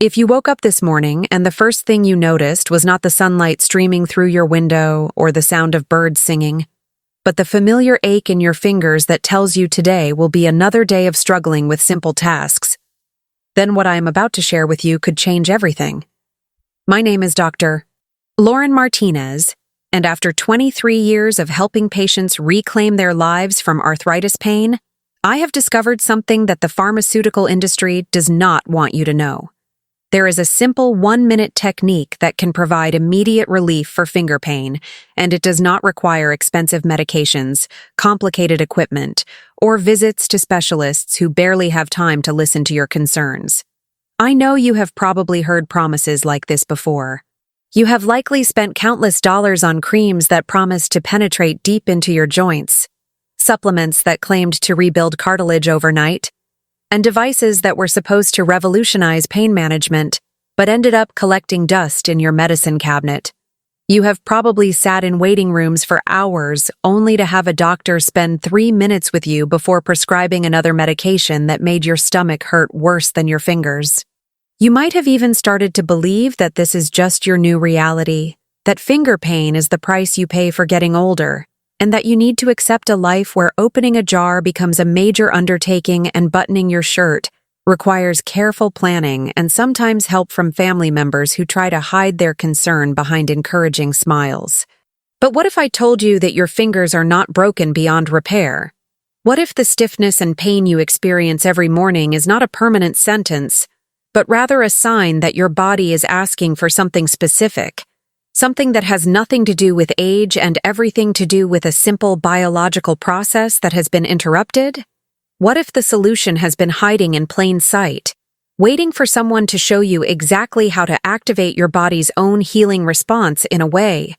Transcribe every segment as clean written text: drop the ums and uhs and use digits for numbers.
If you woke up this morning and the first thing you noticed was not the sunlight streaming through your window or the sound of birds singing, but the familiar ache in your fingers that tells you today will be another day of struggling with simple tasks, then what I am about to share with you could change everything. My name is Dr. Lauren Martinez, and after 23 years of helping patients reclaim their lives from arthritis pain, I have discovered something that the pharmaceutical industry does not want you to know. There is a simple 1-minute technique that can provide immediate relief for finger pain, and it does not require expensive medications, complicated equipment, or visits to specialists who barely have time to listen to your concerns. I know you have probably heard promises like this before. You have likely spent countless dollars on creams that promise to penetrate deep into your joints, supplements that claimed to rebuild cartilage overnight, and devices that were supposed to revolutionize pain management, but ended up collecting dust in your medicine cabinet. You have probably sat in waiting rooms for hours only to have a doctor spend 3 minutes with you before prescribing another medication that made your stomach hurt worse than your fingers. You might have even started to believe that this is just your new reality, that finger pain is the price you pay for getting older, and that you need to accept a life where opening a jar becomes a major undertaking and buttoning your shirt requires careful planning and sometimes help from family members who try to hide their concern behind encouraging smiles. But what if I told you that your fingers are not broken beyond repair? What if the stiffness and pain you experience every morning is not a permanent sentence, but rather a sign that your body is asking for something specific? Something that has nothing to do with age and everything to do with a simple biological process that has been interrupted? What if the solution has been hiding in plain sight, waiting for someone to show you exactly how to activate your body's own healing response in a way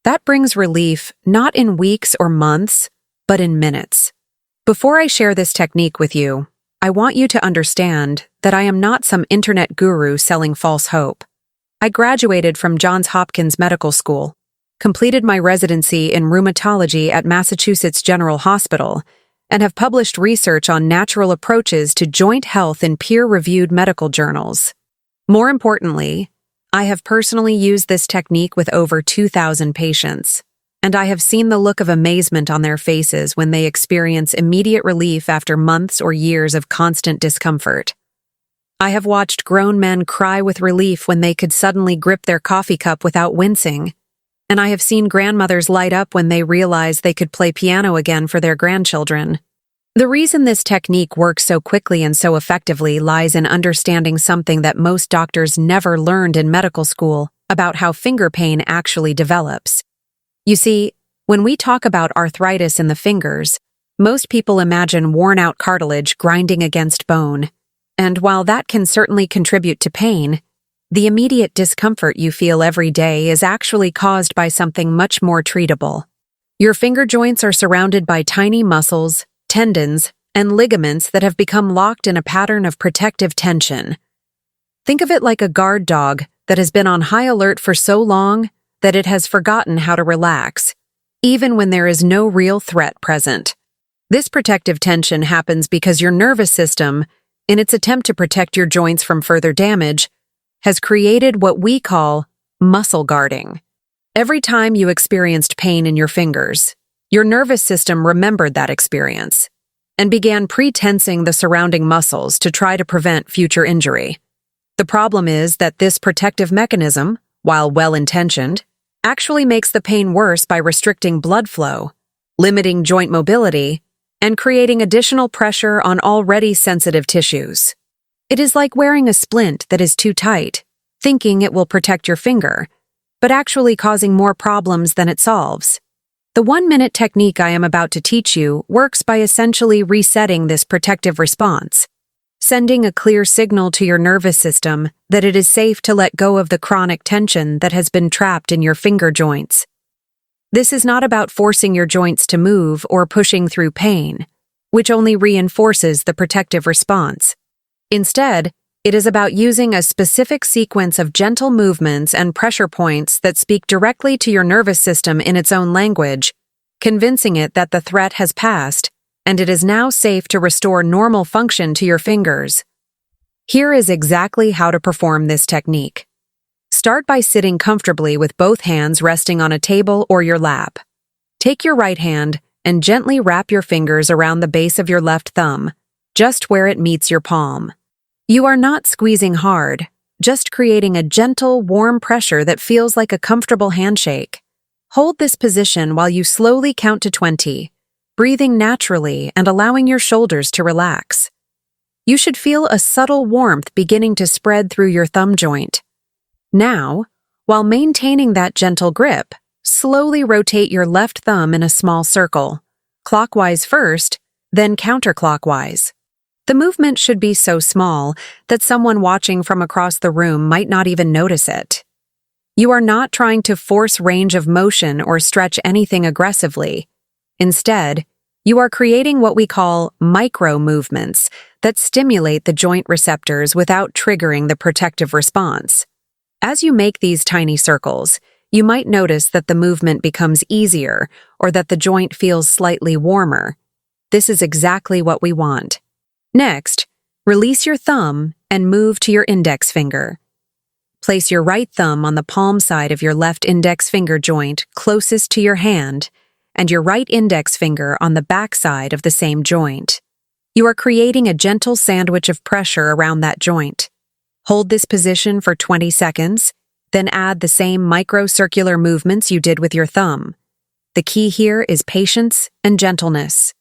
that brings relief not in weeks or months, but in minutes? Before I share this technique with you, I want you to understand that I am not some internet guru selling false hope. I graduated from Johns Hopkins Medical School, completed my residency in rheumatology at Massachusetts General Hospital, and have published research on natural approaches to joint health in peer-reviewed medical journals. More importantly, I have personally used this technique with over 2,000 patients, and I have seen the look of amazement on their faces when they experience immediate relief after months or years of constant discomfort. I have watched grown men cry with relief when they could suddenly grip their coffee cup without wincing, and I have seen grandmothers light up when they realized they could play piano again for their grandchildren. The reason this technique works so quickly and so effectively lies in understanding something that most doctors never learned in medical school about how finger pain actually develops. You see, when we talk about arthritis in the fingers, most people imagine worn-out cartilage grinding against bone. And while that can certainly contribute to pain, the immediate discomfort you feel every day is actually caused by something much more treatable. Your finger joints are surrounded by tiny muscles, tendons, and ligaments that have become locked in a pattern of protective tension. Think of it like a guard dog that has been on high alert for so long that it has forgotten how to relax, even when there is no real threat present. This protective tension happens because your nervous system, in its attempt to protect your joints from further damage, has created what we call muscle guarding. Every time you experienced pain in your fingers, your nervous system remembered that experience and began pre-tensing the surrounding muscles to try to prevent future injury. The problem is that this protective mechanism, while well-intentioned, actually makes the pain worse by restricting blood flow, limiting joint mobility, and creating additional pressure on already sensitive tissues. It is like wearing a splint that is too tight, thinking it will protect your finger, but actually causing more problems than it solves. The 1-minute technique I am about to teach you works by essentially resetting this protective response, sending a clear signal to your nervous system that it is safe to let go of the chronic tension that has been trapped in your finger joints. This is not about forcing your joints to move or pushing through pain, which only reinforces the protective response. Instead, it is about using a specific sequence of gentle movements and pressure points that speak directly to your nervous system in its own language, convincing it that the threat has passed and it is now safe to restore normal function to your fingers. Here is exactly how to perform this technique. Start by sitting comfortably with both hands resting on a table or your lap. Take your right hand and gently wrap your fingers around the base of your left thumb, just where it meets your palm. You are not squeezing hard, just creating a gentle, warm pressure that feels like a comfortable handshake. Hold this position while you slowly count to 20, breathing naturally and allowing your shoulders to relax. You should feel a subtle warmth beginning to spread through your thumb joint. Now, while maintaining that gentle grip, slowly rotate your left thumb in a small circle, clockwise first, then counterclockwise. The movement should be so small that someone watching from across the room might not even notice it. You are not trying to force range of motion or stretch anything aggressively. Instead, you are creating what we call micro movements that stimulate the joint receptors without triggering the protective response. As you make these tiny circles, you might notice that the movement becomes easier or that the joint feels slightly warmer. This is exactly what we want. Next, release your thumb and move to your index finger. Place your right thumb on the palm side of your left index finger joint closest to your hand, and your right index finger on the back side of the same joint. You are creating a gentle sandwich of pressure around that joint. Hold this position for 20 seconds, then add the same microcircular movements you did with your thumb. The key here is patience and gentleness.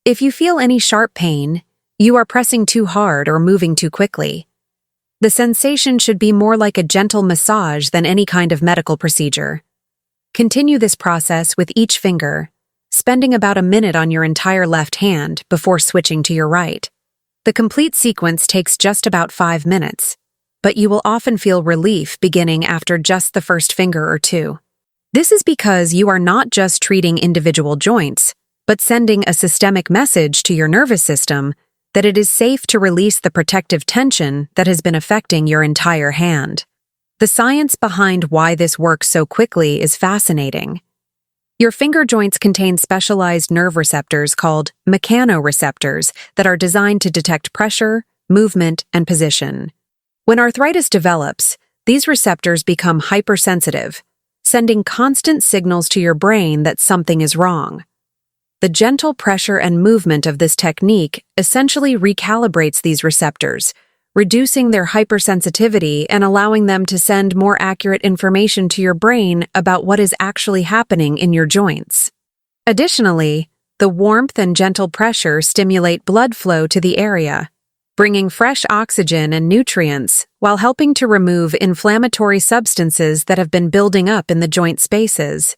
If you feel any sharp pain, you are pressing too hard or moving too quickly. The sensation should be more like a gentle massage than any kind of medical procedure. Continue this process with each finger, spending about a minute on your entire left hand before switching to your right. The complete sequence takes just about 5 minutes, but you will often feel relief beginning after just the first finger or two. This is because you are not just treating individual joints, but sending a systemic message to your nervous system that it is safe to release the protective tension that has been affecting your entire hand. The science behind why this works so quickly is fascinating. Your finger joints contain specialized nerve receptors called mechanoreceptors that are designed to detect pressure, movement, and position. When arthritis develops, these receptors become hypersensitive, sending constant signals to your brain that something is wrong. The gentle pressure and movement of this technique essentially recalibrates these receptors, reducing their hypersensitivity and allowing them to send more accurate information to your brain about what is actually happening in your joints. Additionally, the warmth and gentle pressure stimulate blood flow to the area, bringing fresh oxygen and nutrients while helping to remove inflammatory substances that have been building up in the joint spaces.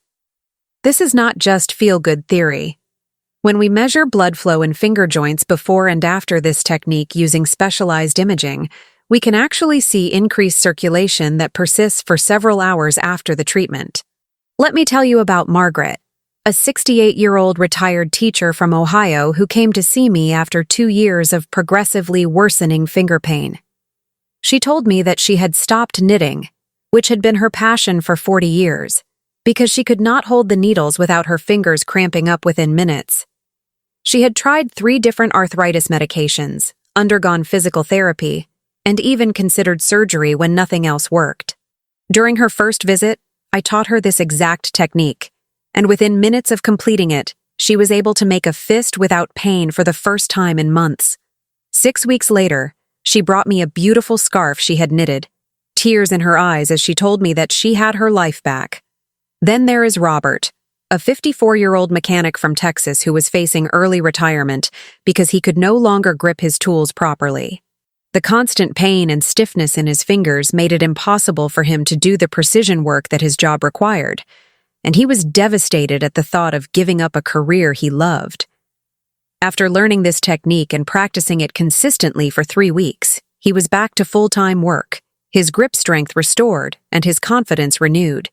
This is not just feel-good theory. When we measure blood flow in finger joints before and after this technique using specialized imaging, we can actually see increased circulation that persists for several hours after the treatment. Let me tell you about Margaret, a 68-year-old retired teacher from Ohio who came to see me after 2 years of progressively worsening finger pain. She told me that she had stopped knitting, which had been her passion for 40 years, because she could not hold the needles without her fingers cramping up within minutes. She had tried 3 different arthritis medications, undergone physical therapy, and even considered surgery when nothing else worked. During her first visit, I taught her this exact technique, and within minutes of completing it, she was able to make a fist without pain for the first time in months. 6 weeks later, she brought me a beautiful scarf she had knitted, tears in her eyes as she told me that she had her life back. Then there is Robert, a 54-year-old mechanic from Texas who was facing early retirement because he could no longer grip his tools properly. The constant pain and stiffness in his fingers made it impossible for him to do the precision work that his job required, and he was devastated at the thought of giving up a career he loved. After learning this technique and practicing it consistently for 3 weeks, he was back to full-time work, his grip strength restored, and his confidence renewed.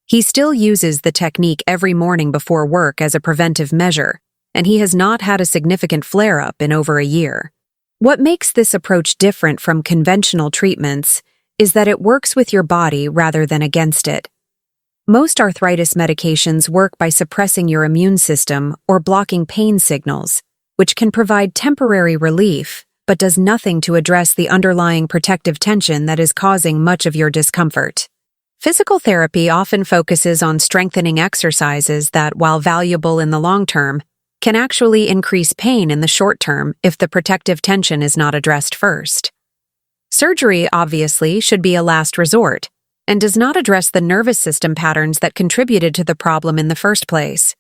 He still uses the technique every morning before work as a preventive measure, and he has not had a significant flare-up in over a year. What makes this approach different from conventional treatments is that it works with your body rather than against it. Most arthritis medications work by suppressing your immune system or blocking pain signals, which can provide temporary relief, but does nothing to address the underlying protective tension that is causing much of your discomfort. Physical therapy often focuses on strengthening exercises that, while valuable in the long term, can actually increase pain in the short term if the protective tension is not addressed first. Surgery, obviously, should be a last resort and does not address the nervous system patterns that contributed to the problem in the first place.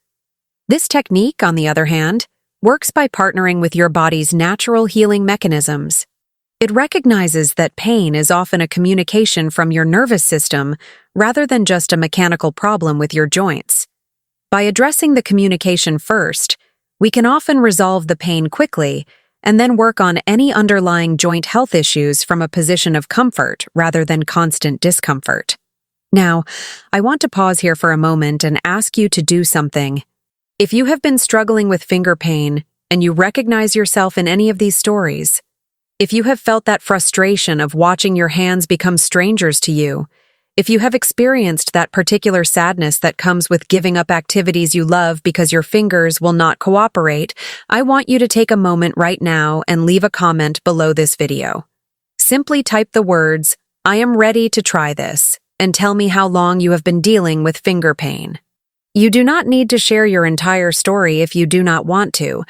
This technique, on the other hand, works by partnering with your body's natural healing mechanisms. It recognizes that pain is often a communication from your nervous system rather than just a mechanical problem with your joints. By addressing the communication first, we can often resolve the pain quickly and then work on any underlying joint health issues from a position of comfort rather than constant discomfort. Now, I want to pause here for a moment and ask you to do something. If you have been struggling with finger pain and you recognize yourself in any of these stories, if you have felt that frustration of watching your hands become strangers to you, if you have experienced that particular sadness that comes with giving up activities you love because your fingers will not cooperate, I want you to take a moment right now and leave a comment below this video. Simply type the words, "I am ready to try this," and tell me how long you have been dealing with finger pain. You do not need to share your entire story if you do not want to,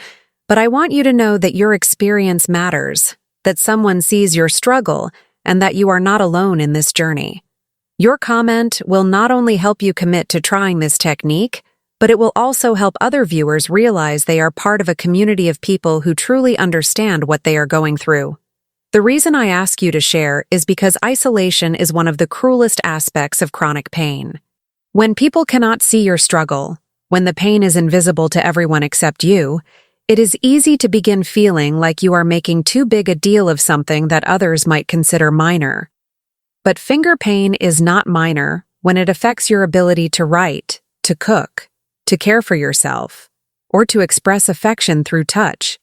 but I want you to know that your experience matters, that someone sees your struggle, and that you are not alone in this journey. Your comment will not only help you commit to trying this technique, but it will also help other viewers realize they are part of a community of people who truly understand what they are going through. The reason I ask you to share is because isolation is one of the cruelest aspects of chronic pain. When people cannot see your struggle, when the pain is invisible to everyone except you, it is easy to begin feeling like you are making too big a deal of something that others might consider minor. But finger pain is not minor when it affects your ability to write, to cook, to care for yourself, or to express affection through touch.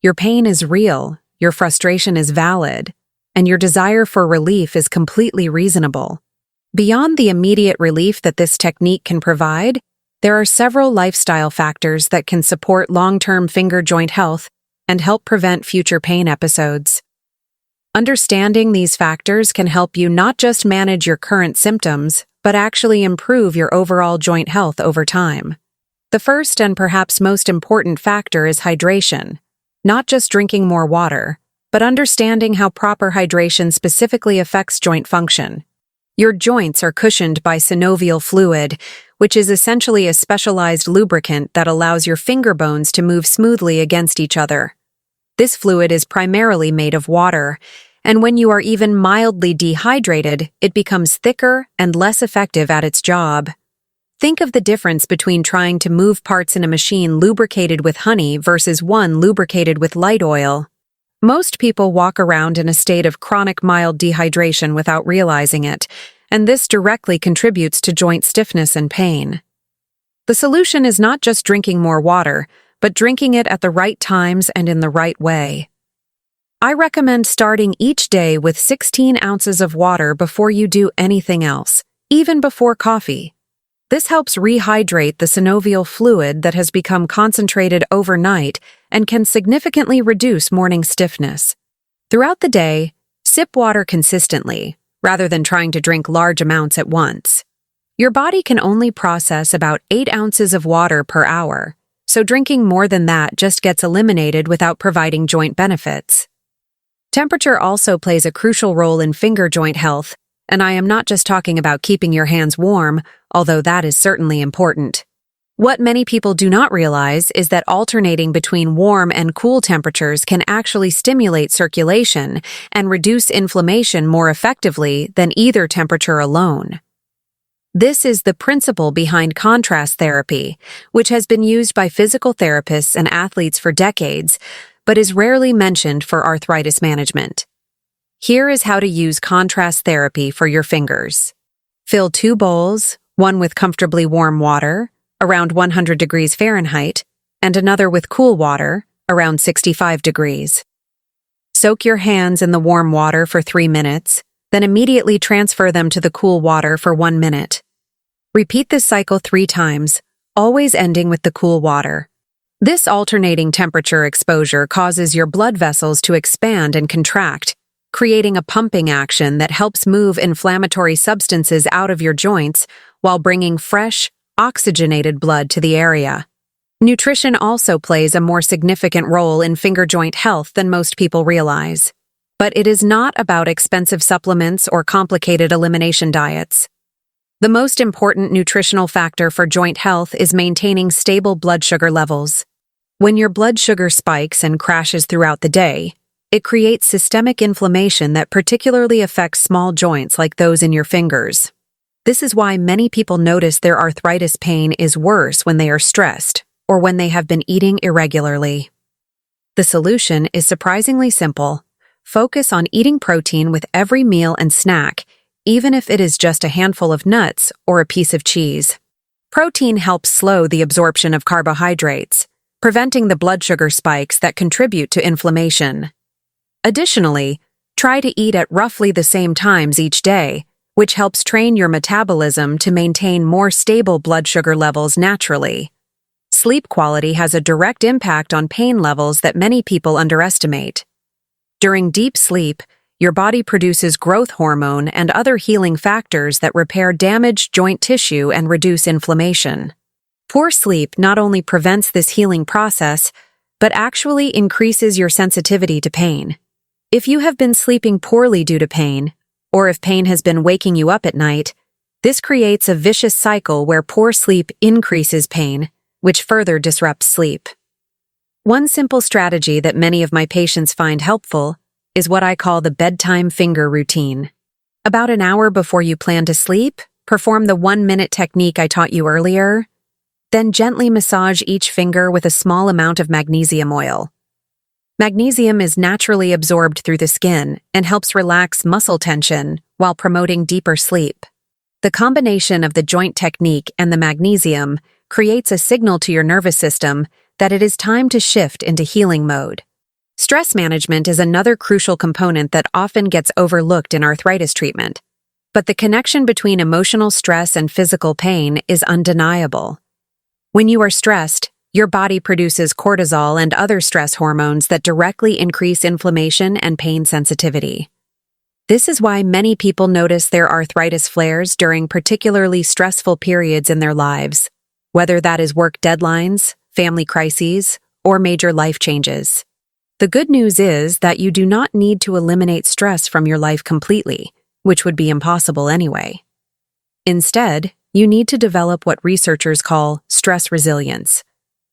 Your pain is real, your frustration is valid, and your desire for relief is completely reasonable. Beyond the immediate relief that this technique can provide, there are several lifestyle factors that can support long-term finger joint health and help prevent future pain episodes. Understanding these factors can help you not just manage your current symptoms, but actually improve your overall joint health over time. The first and perhaps most important factor is hydration. Not just drinking more water, but understanding how proper hydration specifically affects joint function. Your joints are cushioned by synovial fluid, which is essentially a specialized lubricant that allows your finger bones to move smoothly against each other. This fluid is primarily made of water, and when you are even mildly dehydrated, it becomes thicker and less effective at its job. Think of the difference between trying to move parts in a machine lubricated with honey versus one lubricated with light oil. Most people walk around in a state of chronic mild dehydration without realizing it, and this directly contributes to joint stiffness and pain. The solution is not just drinking more water, but drinking it at the right times and in the right way. I recommend starting each day with 16 ounces of water before you do anything else, even before coffee. This helps rehydrate the synovial fluid that has become concentrated overnight and can significantly reduce morning stiffness. Throughout the day, sip water consistently, rather than trying to drink large amounts at once. Your body can only process about 8 ounces of water per hour, so drinking more than that just gets eliminated without providing joint benefits. Temperature also plays a crucial role in finger joint health, and I am not just talking about keeping your hands warm, although that is certainly important. What many people do not realize is that alternating between warm and cool temperatures can actually stimulate circulation and reduce inflammation more effectively than either temperature alone. This is the principle behind contrast therapy, which has been used by physical therapists and athletes for decades, but is rarely mentioned for arthritis management. Here is how to use contrast therapy for your fingers. Fill 2 bowls, one with comfortably warm water, around 100 degrees Fahrenheit, and another with cool water, around 65 degrees. Soak your hands in the warm water for 3 minutes, then immediately transfer them to the cool water for 1 minute. Repeat this cycle 3 times, always ending with the cool water. This alternating temperature exposure causes your blood vessels to expand and contract, creating a pumping action that helps move inflammatory substances out of your joints while bringing fresh, oxygenated blood to the area. Nutrition also plays a more significant role in finger joint health than most people realize. But it is not about expensive supplements or complicated elimination diets. The most important nutritional factor for joint health is maintaining stable blood sugar levels. When your blood sugar spikes and crashes throughout the day, it creates systemic inflammation that particularly affects small joints like those in your fingers. This is why many people notice their arthritis pain is worse when they are stressed or when they have been eating irregularly. The solution is surprisingly simple. Focus on eating protein with every meal and snack, even if it is just a handful of nuts or a piece of cheese. Protein helps slow the absorption of carbohydrates, preventing the blood sugar spikes that contribute to inflammation. Additionally, try to eat at roughly the same times each day, which helps train your metabolism to maintain more stable blood sugar levels naturally. Sleep quality has a direct impact on pain levels that many people underestimate. During deep sleep, your body produces growth hormone and other healing factors that repair damaged joint tissue and reduce inflammation. Poor sleep not only prevents this healing process, but actually increases your sensitivity to pain. If you have been sleeping poorly due to pain, or if pain has been waking you up at night, this creates a vicious cycle where poor sleep increases pain, which further disrupts sleep. One simple strategy that many of my patients find helpful is what I call the bedtime finger routine. About an hour before you plan to sleep, perform the 1-minute technique I taught you earlier. Then gently massage each finger with a small amount of magnesium oil. Magnesium is naturally absorbed through the skin and helps relax muscle tension while promoting deeper sleep. The combination of the joint technique and the magnesium creates a signal to your nervous system that it is time to shift into healing mode. Stress management is another crucial component that often gets overlooked in arthritis treatment. But the connection between emotional stress and physical pain is undeniable. When you are stressed, your body produces cortisol and other stress hormones that directly increase inflammation and pain sensitivity. This is why many people notice their arthritis flares during particularly stressful periods in their lives, whether that is work deadlines, family crises, or major life changes. The good news is that you do not need to eliminate stress from your life completely, which would be impossible anyway. Instead, you need to develop what researchers call stress resilience,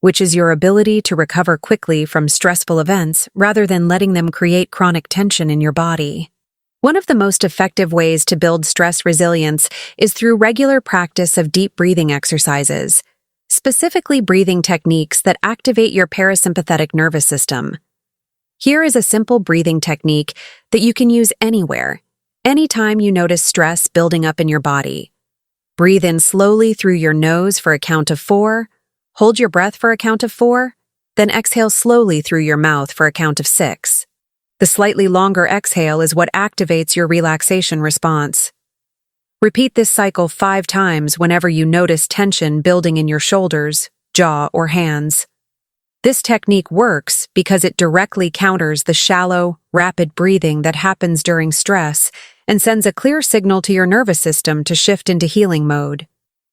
which is your ability to recover quickly from stressful events rather than letting them create chronic tension in your body. One of the most effective ways to build stress resilience is through regular practice of deep breathing exercises, specifically breathing techniques that activate your parasympathetic nervous system. Here is a simple breathing technique that you can use anywhere, anytime you notice stress building up in your body. Breathe in slowly through your nose for a count of 4, hold your breath for a count of 4, then exhale slowly through your mouth for a count of 6. The slightly longer exhale is what activates your relaxation response. Repeat this cycle 5 times whenever you notice tension building in your shoulders, jaw, or hands. This technique works because it directly counters the shallow, rapid breathing that happens during stress and sends a clear signal to your nervous system to shift into healing mode.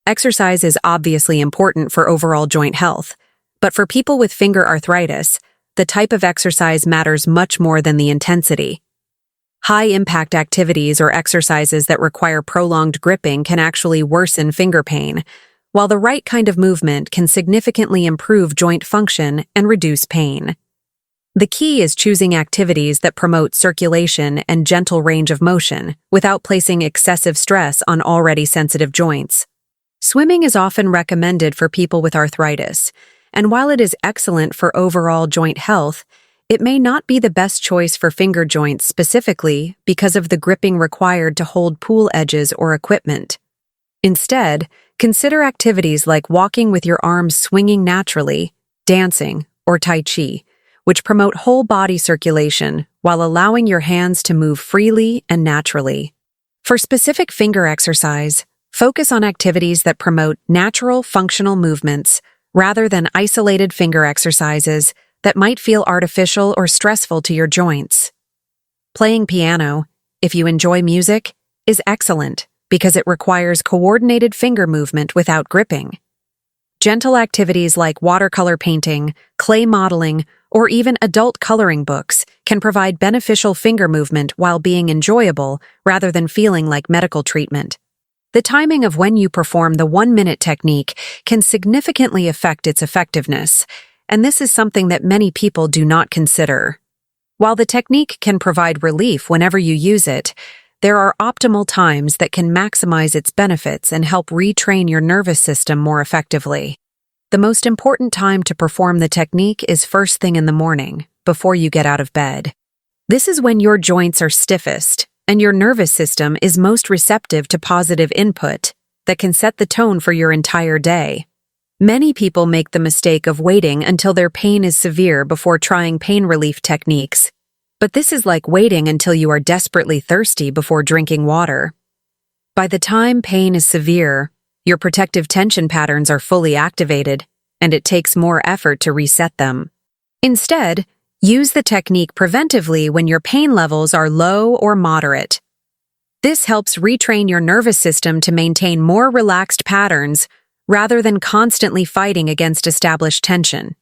Exercise is obviously important for overall joint health, but for people with finger arthritis, the type of exercise matters much more than the intensity. High-impact activities or exercises that require prolonged gripping can actually worsen finger pain, while the right kind of movement can significantly improve joint function and reduce pain. The key is choosing activities that promote circulation and gentle range of motion without placing excessive stress on already sensitive joints. Swimming is often recommended for people with arthritis, and while it is excellent for overall joint health, it may not be the best choice for finger joints specifically because of the gripping required to hold pool edges or equipment. Instead, consider activities like walking with your arms swinging naturally, dancing, or Tai Chi, which promote whole body circulation while allowing your hands to move freely and naturally. For specific finger exercise, focus on activities that promote natural functional movements rather than isolated finger exercises that might feel artificial or stressful to your joints. Playing piano, if you enjoy music, is excellent because it requires coordinated finger movement without gripping. Gentle activities like watercolor painting, clay modeling, or even adult coloring books can provide beneficial finger movement while being enjoyable rather than feeling like medical treatment. The timing of when you perform the 1-minute technique can significantly affect its effectiveness, and this is something that many people do not consider. While the technique can provide relief whenever you use it, there are optimal times that can maximize its benefits and help retrain your nervous system more effectively. The most important time to perform the technique is first thing in the morning, before you get out of bed. This is when your joints are stiffest, and your nervous system is most receptive to positive input that can set the tone for your entire day. Many people make the mistake of waiting until their pain is severe before trying pain relief techniques. But this is like waiting until you are desperately thirsty before drinking water. By the time pain is severe, your protective tension patterns are fully activated, and it takes more effort to reset them. Instead, use the technique preventively when your pain levels are low or moderate. This helps retrain your nervous system to maintain more relaxed patterns rather than constantly fighting against established tension.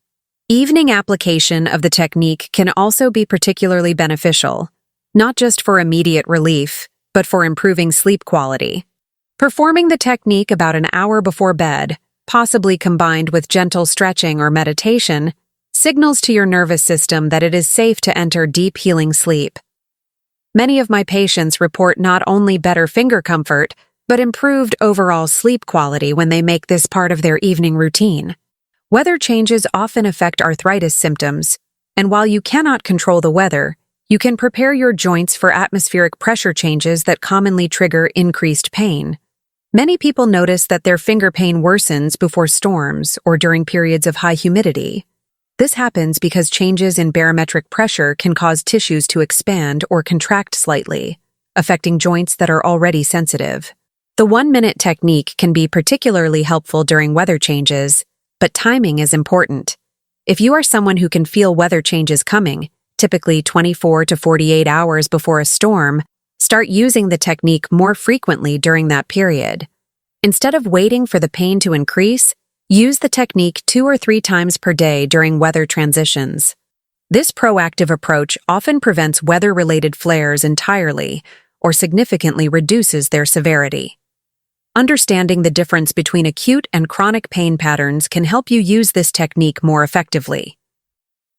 Evening application of the technique can also be particularly beneficial, not just for immediate relief, but for improving sleep quality. Performing the technique about an hour before bed, possibly combined with gentle stretching or meditation, signals to your nervous system that it is safe to enter deep healing sleep. Many of my patients report not only better finger comfort, but improved overall sleep quality when they make this part of their evening routine. Weather changes often affect arthritis symptoms, and while you cannot control the weather, you can prepare your joints for atmospheric pressure changes that commonly trigger increased pain. Many people notice that their finger pain worsens before storms or during periods of high humidity. This happens because changes in barometric pressure can cause tissues to expand or contract slightly, affecting joints that are already sensitive. The 1-minute technique can be particularly helpful during weather changes, but timing is important. If you are someone who can feel weather changes coming, typically 24 to 48 hours before a storm, start using the technique more frequently during that period. Instead of waiting for the pain to increase, use the technique 2 or 3 times per day during weather transitions. This proactive approach often prevents weather-related flares entirely or significantly reduces their severity. Understanding the difference between acute and chronic pain patterns can help you use this technique more effectively.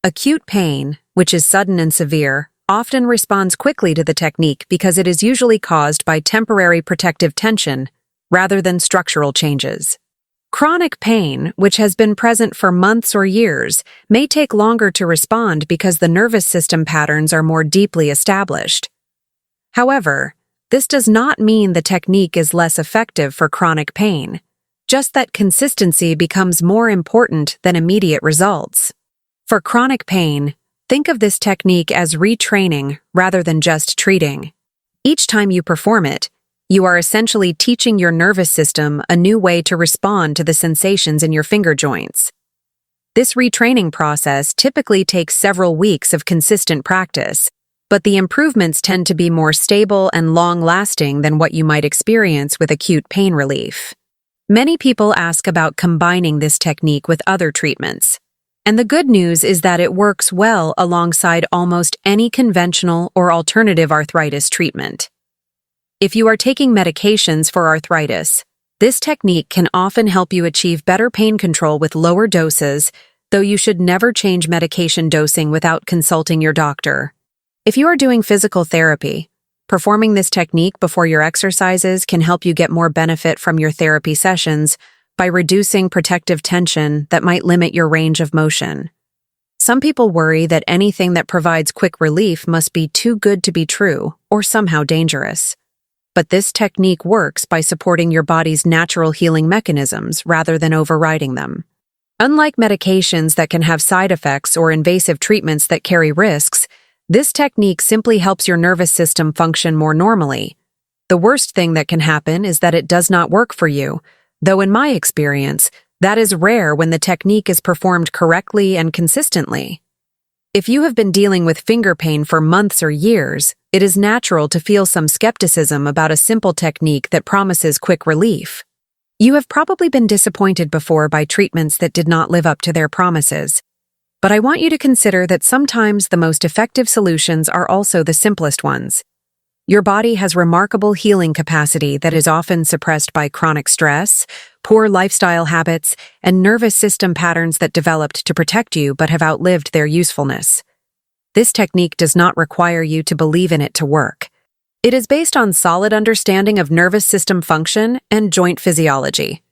Acute pain, which is sudden and severe, often responds quickly to the technique because it is usually caused by temporary protective tension rather than structural changes. Chronic pain, which has been present for months or years, may take longer to respond because the nervous system patterns are more deeply established. However, this does not mean the technique is less effective for chronic pain, just that consistency becomes more important than immediate results. For chronic pain, think of this technique as retraining rather than just treating. Each time you perform it, you are essentially teaching your nervous system a new way to respond to the sensations in your finger joints. This retraining process typically takes several weeks of consistent practice, but the improvements tend to be more stable and long-lasting than what you might experience with acute pain relief. Many people ask about combining this technique with other treatments, and the good news is that it works well alongside almost any conventional or alternative arthritis treatment. If you are taking medications for arthritis, this technique can often help you achieve better pain control with lower doses, though you should never change medication dosing without consulting your doctor. If you are doing physical therapy, performing this technique before your exercises can help you get more benefit from your therapy sessions by reducing protective tension that might limit your range of motion. Some people worry that anything that provides quick relief must be too good to be true or somehow dangerous. But this technique works by supporting your body's natural healing mechanisms rather than overriding them. Unlike medications that can have side effects or invasive treatments that carry risks, this technique simply helps your nervous system function more normally. The worst thing that can happen is that it does not work for you, though in my experience, That is rare when the technique is performed correctly and consistently. If you have been dealing with finger pain for months or years, it is natural to feel some skepticism about a simple technique that promises quick relief. You have probably been disappointed before by treatments that did not live up to their promises. But I want you to consider that sometimes the most effective solutions are also the simplest ones. Your body has remarkable healing capacity that is often suppressed by chronic stress, poor lifestyle habits, and nervous system patterns that developed to protect you but have outlived their usefulness. This technique does not require you to believe in it to work. It is based on solid understanding of nervous system function and joint physiology.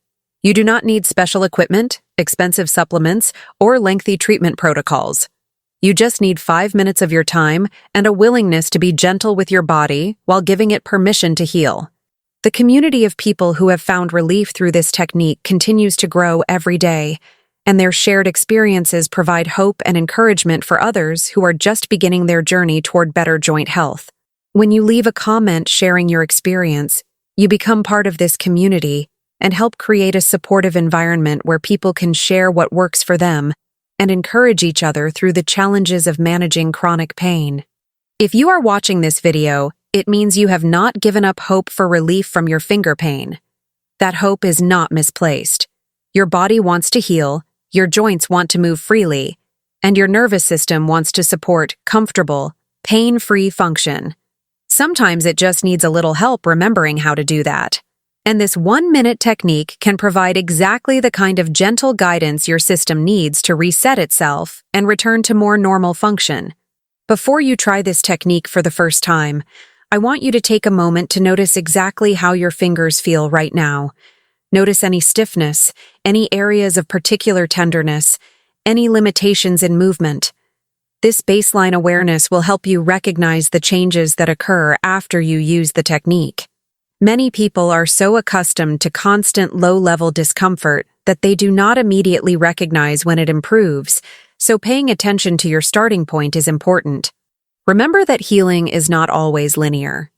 You do not need special equipment, expensive supplements, or lengthy treatment protocols. You just need 5 minutes of your time and a willingness to be gentle with your body while giving it permission to heal. The community of people who have found relief through this technique continues to grow every day, and their shared experiences provide hope and encouragement for others who are just beginning their journey toward better joint health. When you leave a comment sharing your experience, you become part of this community and help create a supportive environment where people can share what works for them and encourage each other through the challenges of managing chronic pain. If you are watching this video, it means you have not given up hope for relief from your finger pain. That hope is not misplaced. Your body wants to heal, your joints want to move freely, and your nervous system wants to support comfortable, pain-free function. Sometimes it just needs a little help remembering how to do that. And this 1-minute technique can provide exactly the kind of gentle guidance your system needs to reset itself and return to more normal function. Before you try this technique for the first time, I want you to take a moment to notice exactly how your fingers feel right now. Notice any stiffness, any areas of particular tenderness, any limitations in movement. This baseline awareness will help you recognize the changes that occur after you use the technique. Many people are so accustomed to constant low-level discomfort that they do not immediately recognize when it improves, so paying attention to your starting point is important. Remember that healing is not always linear.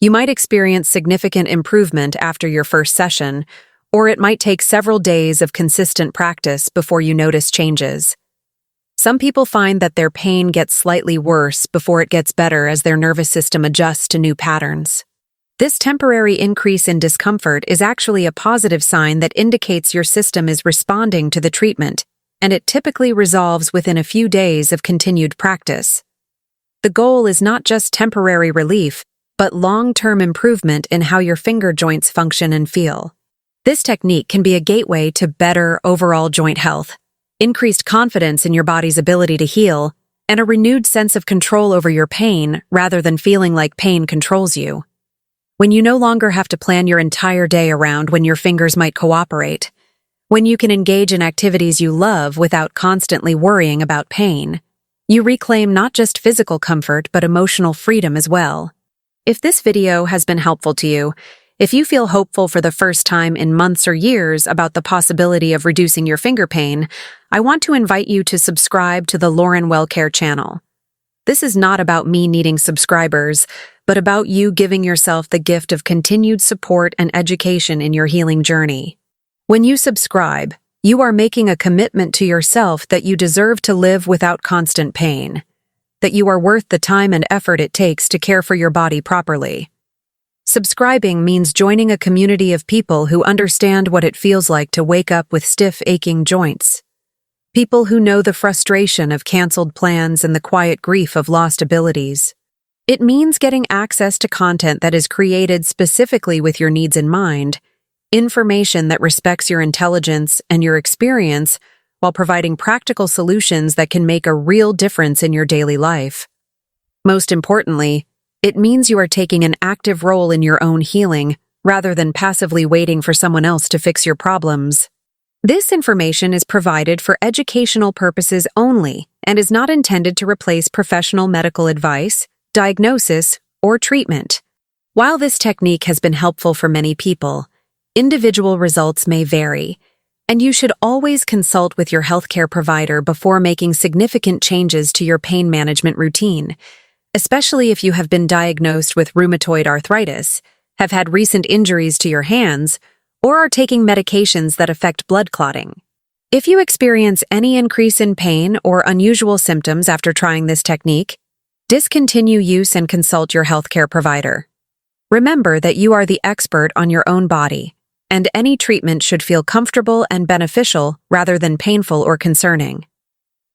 You might experience significant improvement after your first session, or it might take several days of consistent practice before you notice changes. Some people find that their pain gets slightly worse before it gets better as their nervous system adjusts to new patterns. This temporary increase in discomfort is actually a positive sign that indicates your system is responding to the treatment, and it typically resolves within a few days of continued practice. The goal is not just temporary relief, but long-term improvement in how your finger joints function and feel. This technique can be a gateway to better overall joint health, increased confidence in your body's ability to heal, and a renewed sense of control over your pain rather than feeling like pain controls you. When you no longer have to plan your entire day around when your fingers might cooperate, when you can engage in activities you love without constantly worrying about pain, you reclaim not just physical comfort but emotional freedom as well. If this video has been helpful to you, if you feel hopeful for the first time in months or years about the possibility of reducing your finger pain, I want to invite you to subscribe to the Lauren Wellcare channel. This is not about me needing subscribers, but about you giving yourself the gift of continued support and education in your healing journey. When you subscribe, you are making a commitment to yourself that you deserve to live without constant pain, that you are worth the time and effort it takes to care for your body properly. Subscribing means joining a community of people who understand what it feels like to wake up with stiff, aching joints. People who know the frustration of canceled plans and the quiet grief of lost abilities. It means getting access to content that is created specifically with your needs in mind, information that respects your intelligence and your experience while providing practical solutions that can make a real difference in your daily life. Most importantly, it means you are taking an active role in your own healing rather than passively waiting for someone else to fix your problems. This information is provided for educational purposes only and is not intended to replace professional medical advice, diagnosis, or treatment. While this technique has been helpful for many people, individual results may vary, and you should always consult with your healthcare provider before making significant changes to your pain management routine, especially if you have been diagnosed with rheumatoid arthritis, have had recent injuries to your hands, or are taking medications that affect blood clotting. If you experience any increase in pain or unusual symptoms after trying this technique, discontinue use and consult your healthcare provider. Remember that you are the expert on your own body, and any treatment should feel comfortable and beneficial rather than painful or concerning.